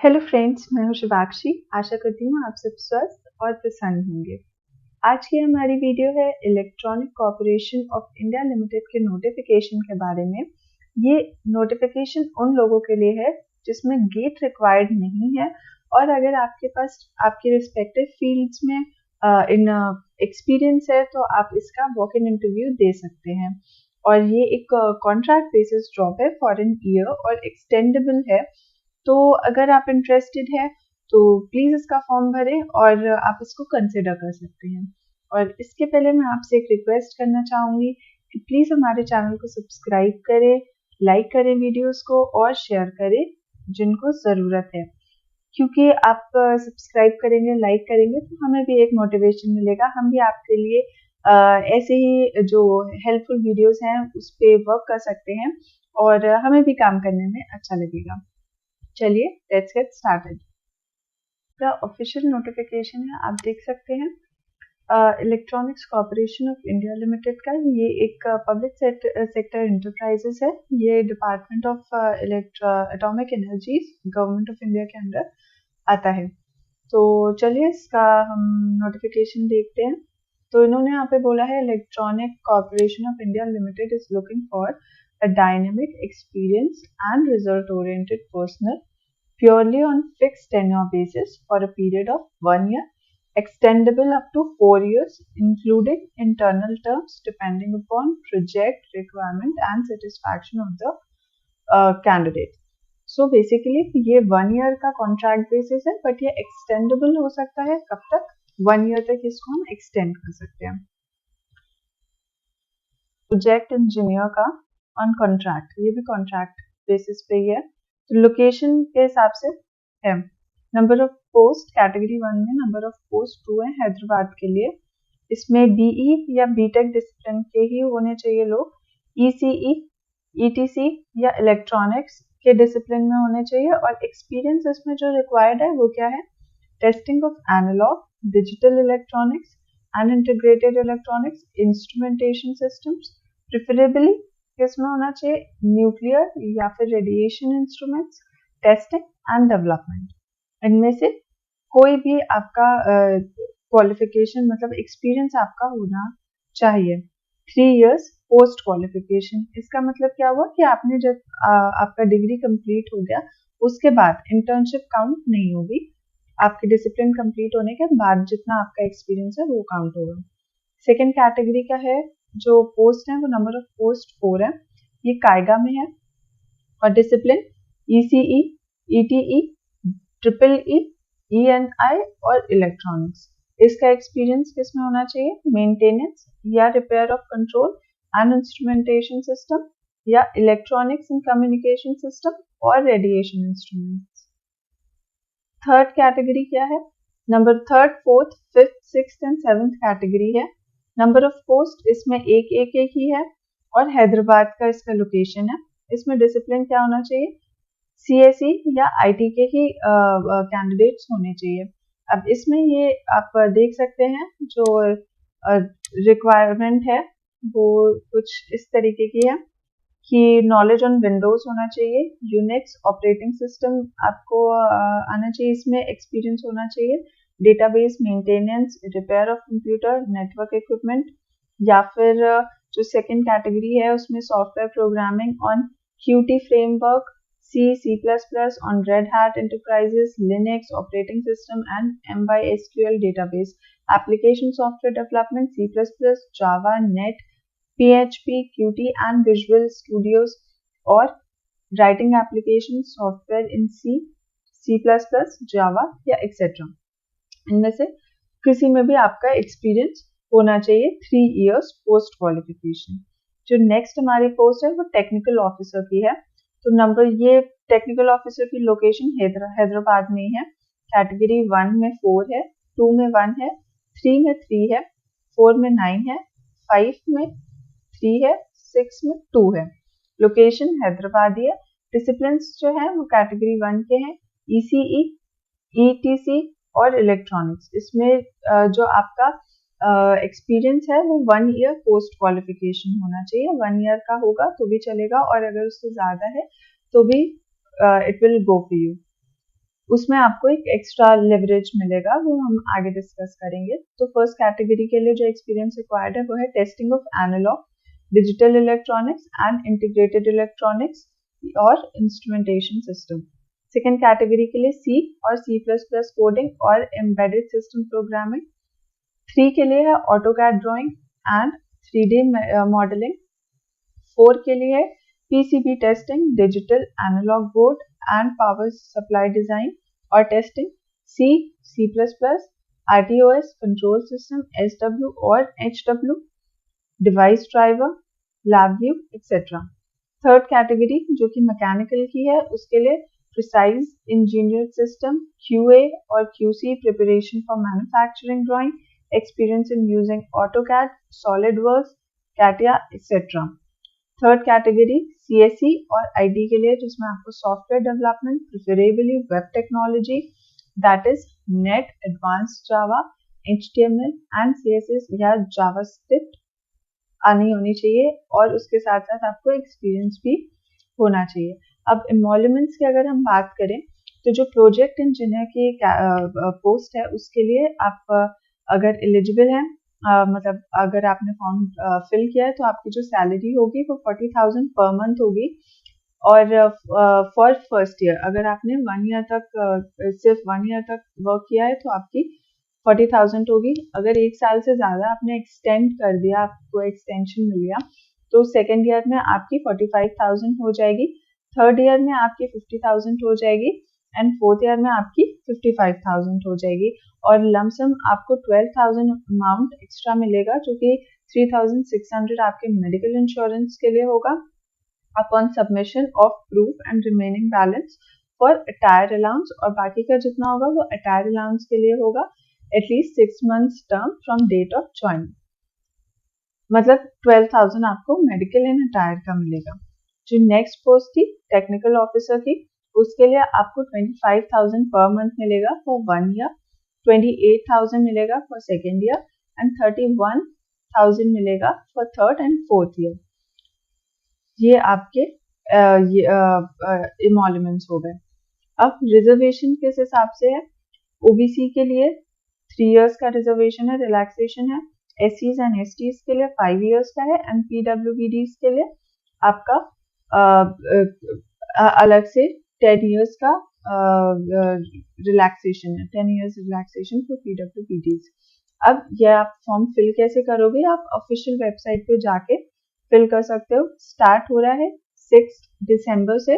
Hello friends, मैं हूं शिवाक्षी। आशा करती हूँ आप सब स्वस्थ और प्रसन्न होंगे। आज की हमारी वीडियो है electronic corporation of India limited के नोटिफिकेशन के बारे में। ये नोटिफिकेशन उन लोगों के लिए है जिसमें गेट रिक्वायर्ड नहीं है और अगर आपके पास आपके रिस्पेक्टिव फील्ड्स में इन एक्सपीरियंस है तो आप इसका वॉक इन इंटरव्यू दे सकते हैं। और ये एक कॉन्ट्रैक्ट बेसिस जॉब है फॉर एन ईयर और एक्सटेंडेबल है। तो अगर आप इंटरेस्टेड है तो प्लीज़ इसका फॉर्म भरें और आप इसको कंसिडर कर सकते हैं। और इसके पहले मैं आपसे एक रिक्वेस्ट करना चाहूँगी कि प्लीज़ हमारे चैनल को सब्सक्राइब करें, लाइक करें वीडियोस को और शेयर करें जिनको ज़रूरत है। क्योंकि आप सब्सक्राइब करेंगे, लाइक करेंगे तो हमें भी एक मोटिवेशन मिलेगा। हम भी आपके लिए ऐसे ही जो हेल्पफुल वीडियोस हैं उस पे वर्क कर सकते हैं और हमें भी काम करने में अच्छा लगेगा। चलिए let's get started. The official notification है, आप देख सकते हैं। Electronics corporation of India limited का ये एक पब्लिक सेक्टर इंटरप्राइजेस है। ये department of atomic energies government of India के अंदर आता है। तो चलिए इसका हम नोटिफिकेशन देखते हैं। तो इन्होंने यहाँ पे बोला है electronic corporation of India limited is looking for a dynamic, experienced and result-oriented personnel purely on fixed tenure basis for a period of 1 year, extendable up to 4 years, including internal terms depending upon project requirement and satisfaction of the candidate. So basically ये 1 year का contract basis है, but ये extendable हो सकता है कब तक? 1 year तक इसको हम extend कर सकते हैं। प्रोजेक्ट इंजीनियर का ऑन कॉन्ट्रैक्ट, ये भी कॉन्ट्रैक्ट बेसिस पे ही है। तो लोकेशन के हिसाब से है। नंबर ऑफ पोस्ट कैटेगरी 1 में नंबर ऑफ पोस्ट 2 है हैदराबाद के लिए। इसमें बीई या बीटेक डिसिप्लिन के ही होने चाहिए लोग। ईसीई, ईटीसी या इलेक्ट्रॉनिक्स के डिसिप्लिन में होने चाहिए। और एक्सपीरियंस इसमें जो रिक्वायर्ड है वो क्या है? Testing of analogue, digital electronics and integrated electronics, instrumentation systems, preferably किसमें होना चाहिए? न्यूक्लियर या फिर radiation instruments, testing and development. इनमें से कोई भी आपका क्वालिफिकेशन मतलब एक्सपीरियंस आपका होना चाहिए। 3 इयर्स पोस्ट क्वालिफिकेशन, इसका मतलब क्या हुआ कि आपने जब आपका डिग्री कंप्लीट हो गया उसके बाद इंटर्नशिप काउंट नहीं होगी। आपकी डिसिप्लिन कंप्लीट होने के बाद जितना आपका एक्सपीरियंस है वो काउंट होगा। सेकेंड कैटेगरी का है जो पोस्ट है वो नंबर ऑफ पोस्ट 4 है। ये कायगा में है और discipline ECE, ETE, triple E, ENI और इलेक्ट्रॉनिक्स। इसका एक्सपीरियंस किस में होना चाहिए? मेंटेनेंस या repair of control and instrumentation system या इलेक्ट्रॉनिक्स एंड कम्युनिकेशन सिस्टम और रेडिएशन इंस्ट्रूमेंट्स। थर्ड कैटेगरी क्या है? Number third, fourth, fifth, sixth and seventh category है। नंबर ऑफ पोस्ट इसमें एक ही है और हैदराबाद का इसका लोकेशन है। इसमें डिसिप्लिन क्या होना चाहिए? सीएसई या आईटी के ही कैंडिडेट्स होने चाहिए। अब इसमें ये आप देख सकते हैं जो रिक्वायरमेंट है वो कुछ इस तरीके की है कि नॉलेज ऑन विंडोज होना चाहिए, यूनिक्स ऑपरेटिंग सिस्टम आपको आना चाहिए, इसमें एक्सपीरियंस होना चाहिए, database maintenance, repair of computer, network equipment या फिर जो सेकंड कैटेगरी है उसमें software programming on Qt framework, C++ on Red Hat Enterprises, Linux operating system and MySQL database, application software development, C++, Java, Net, PHP, Qt and Visual Studios और writing application software in C++, Java या etc. इनमें से किसी में भी आपका experience होना चाहिए 3 इयर्स पोस्ट क्वालिफिकेशन। जो नेक्स्ट हमारी पोस्ट है वो टेक्निकल ऑफिसर की है। तो नंबर ये टेक्निकल ऑफिसर की लोकेशन हैदराबाद में है। कैटेगरी 1 में 4 है, 2 में 1 है, 3 में 3 है, 4 में 9 है, 5 में 3 है, 6 में 2 है। लोकेशन हैदराबाद ही है। डिसिप्लिन्स जो है वो कैटेगरी 1 के हैं, ईसीई, ईटीसी और इलेक्ट्रॉनिक्स। इसमें जो आपका एक्सपीरियंस है वो 1 ईयर पोस्ट क्वालिफिकेशन होना चाहिए। 1 ईयर का होगा तो भी चलेगा और अगर उससे ज्यादा है तो भी it will go for you. उसमें आपको एक एक्स्ट्रा लेवरेज मिलेगा, वो हम आगे डिस्कस करेंगे। तो फर्स्ट कैटेगरी के लिए जो एक्सपीरियंस रिक्वायर्ड है वो है testing of analogue, digital electronics and integrated electronics और इंस्ट्रूमेंटेशन सिस्टम। सेकेंड कैटेगरी के लिए सी और C++ कोडिंग और एम्बेडेड सिस्टम प्रोग्रामिंग। 3 के लिए है AutoCAD drawing and 3D modelling. 4 के लिए है PCB testing, digital analog board and power supply design और testing. C++, RTOS, control system, SW और HW, device driver, LabVIEW etcetera. Third category जो कि मैकेनिकल की है, उसके लिए प्रिसाइज इंजीनियर्ड सिस्टम, QA और QC preparation for manufacturing drawing, experience in using AutoCAD, SolidWorks, CATIA etcetera. Third category CSE और ID के लिए, जिसमें आपको software development, preferably web technology, that is net, advanced Java, HTML and CSS या JavaScript आनी होनी चाहिए, और उसके साथ साथ आपको एक्सपीरियंस भी होना चाहिए। अब एमोल्यूमेंट्स की अगर हम बात करें, तो जो प्रोजेक्ट इंजीनियर की पोस्ट है उसके लिए आप अगर एलिजिबल हैं, मतलब अगर आपने फॉर्म फिल किया है, तो आपकी जो सैलरी होगी वो 40,000 पर मंथ होगी। और फॉर फर्स्ट ईयर अगर आपने 1 ईयर तक सिर्फ 1 ईयर तक वर्क किया है तो आपकी 40,000 होगी। अगर 1 साल से ज़्यादा आपने एक्सटेंड कर दिया, आपको एक्सटेंशन मिल गया, तो सेकेंड ईयर में आपकी 45,000 हो जाएगी, थर्ड ईयर में आपकी 50,000 हो जाएगी एंड फोर्थ ईयर में आपकी 55,000 हो जाएगी। और लमसम आपको 12,000 अमाउंट एक्स्ट्रा मिलेगा, जो कि 3,600 आपके मेडिकल इंश्योरेंस के लिए होगा upon submission of proof and remaining balance for attire allowance, और बाकी का जितना होगा वो अटायर अलाउंस के लिए होगा at least 6 months term from date of joining. मतलब 12,000 आपको मेडिकल एंड अटायर का मिलेगा। जो नेक्स्ट पोस्ट थी टेक्निकल ऑफिसर की, उसके लिए आपको 25,000 पर मंथ मिलेगा फॉर 1 ईयर, 28,000 मिलेगा फॉर सेकेंड ईयर एंड 31,000 मिलेगा for third and fourth year. ये आपके इमोल्यूमेंट्स हो गए। अब रिजर्वेशन किस हिसाब से है? ओबीसी के लिए 3 इयर्स का रिजर्वेशन है, रिलैक्सेशन है। SCs एंड STs के लिए 5 इयर्स का है एंड PWBDs के लिए आपका अलग से 10 इयर्स का रिलैक्सेशन है, 10 इयर्स रिलैक्सेशन फॉर PWBDs। अब यह आप फॉर्म फिल कैसे करोगे? आप ऑफिशियल वेबसाइट पे जाके फिल कर सकते हो। स्टार्ट हो रहा है 6 दिसंबर से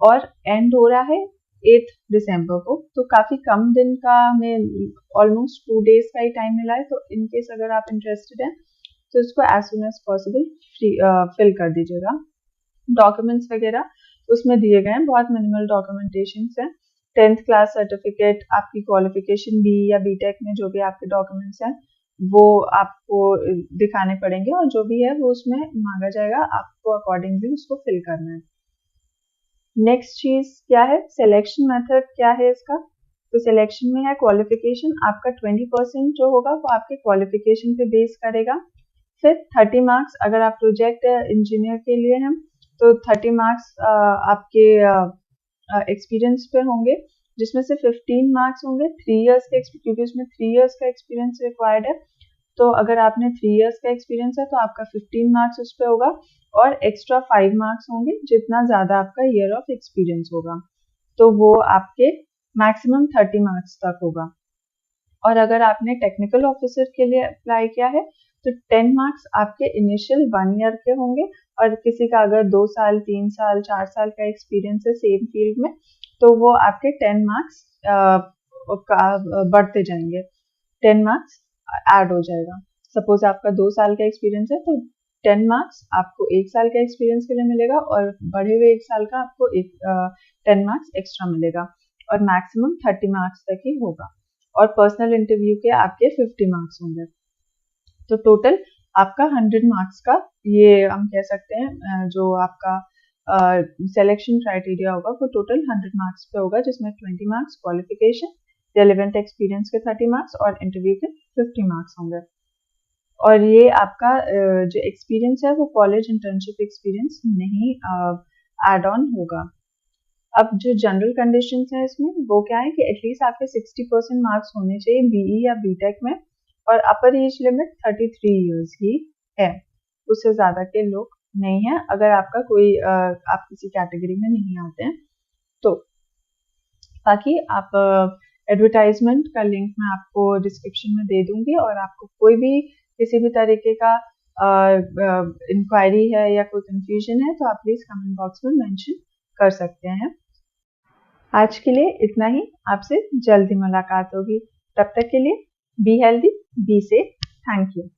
और एंड हो रहा है 8 दिसंबर को, तो काफ़ी कम दिन का, हमें ऑलमोस्ट 2 डेज का ही टाइम मिला है। तो इन केस अगर आप इंटरेस्टेड हैं तो इसको as soon as possible fill कर दीजिएगा। डॉक्यूमेंट्स वगैरह उसमें दिए गए हैं, बहुत मिनिमल डॉक्यूमेंटेशन है। 10th क्लास सर्टिफिकेट, आपकी क्वालिफिकेशन BE या BTech में जो भी आपके डॉक्यूमेंट्स हैं वो आपको दिखाने पड़ेंगे, और जो भी है वो उसमें मांगा जाएगा, आपको अकॉर्डिंगली उसको फिल करना है। नेक्स्ट चीज क्या है? सिलेक्शन मेथड क्या है इसका? तो सिलेक्शन में है क्वालिफिकेशन, आपका 20% जो होगा वो आपके क्वालिफिकेशन पे बेस करेगा। फिर 30 मार्क्स, अगर आप प्रोजेक्ट इंजीनियर के लिए हैं तो 30 मार्क्स आपके एक्सपीरियंस पे होंगे, जिसमें से 15 मार्क्स होंगे 3 इयर्स के, क्योंकि उसमें 3 इयर्स का एक्सपीरियंस रिक्वायर्ड है। तो अगर आपने 3 इयर्स का एक्सपीरियंस है तो आपका 15 मार्क्स उस पर होगा, और एक्स्ट्रा 5 मार्क्स होंगे जितना ज़्यादा आपका ईयर ऑफ एक्सपीरियंस होगा, तो वो आपके मैक्सिमम 30 मार्क्स तक होगा। और अगर आपने टेक्निकल ऑफिसर के लिए अप्लाई किया है तो 10 मार्क्स आपके इनिशियल 1 ईयर के होंगे, और किसी का अगर 2 साल, 3 साल, 4 साल का एक्सपीरियंस है सेम फील्ड में, तो वो आपके 10 मार्क्स बढ़ते जाएंगे, 10 मार्क्स ऐड हो जाएगा। सपोज आपका 2 साल का एक्सपीरियंस है तो 10 मार्क्स आपको 1 साल का एक्सपीरियंस के लिए मिलेगा, और बढ़े हुए 1 साल का आपको 10 मार्क्स एक्स्ट्रा मिलेगा, और मैक्सिमम 30 मार्क्स तक ही होगा। और पर्सनल इंटरव्यू के आपके 50 मार्क्स होंगे, तो टोटल आपका 100 मार्क्स का, ये हम कह सकते हैं जो आपका सिलेक्शन क्राइटेरिया होगा वो टोटल 100 मार्क्स पे होगा, जिसमें 20 मार्क्स क्वालिफिकेशन, रेलेवेंट एक्सपीरियंस के 30 मार्क्स और इंटरव्यू के 50 मार्क्स होंगे। और ये आपका जो एक्सपीरियंस है वो कॉलेज इंटर्नशिप एक्सपीरियंस नहीं ऐड ऑन होगा। अब जो जनरल कंडीशंस हैं इसमें वो क्या है कि एटलीस्ट आपके 60% मार्क्स होने चाहिए बीई या बीटेक में, और अपर एज लिमिट 33 इयर्स ही है, उससे ज़्यादा के लोग नहीं हैं। अगर आपका कोई आप किसी कैटेगरी में नहीं आते हैं तो। बाकी आप एडवर्टाइजमेंट का लिंक मैं आपको डिस्क्रिप्शन में दे दूंगी, और आपको कोई भी किसी भी तरीके का इंक्वायरी है या कोई कंफ्यूजन है तो आप प्लीज़ कमेंट बॉक्स में मेंशन कर सकते हैं। आज के लिए इतना ही, आपसे जल्दी मुलाकात होगी। तब तक के लिए be healthy, be safe. Thank you.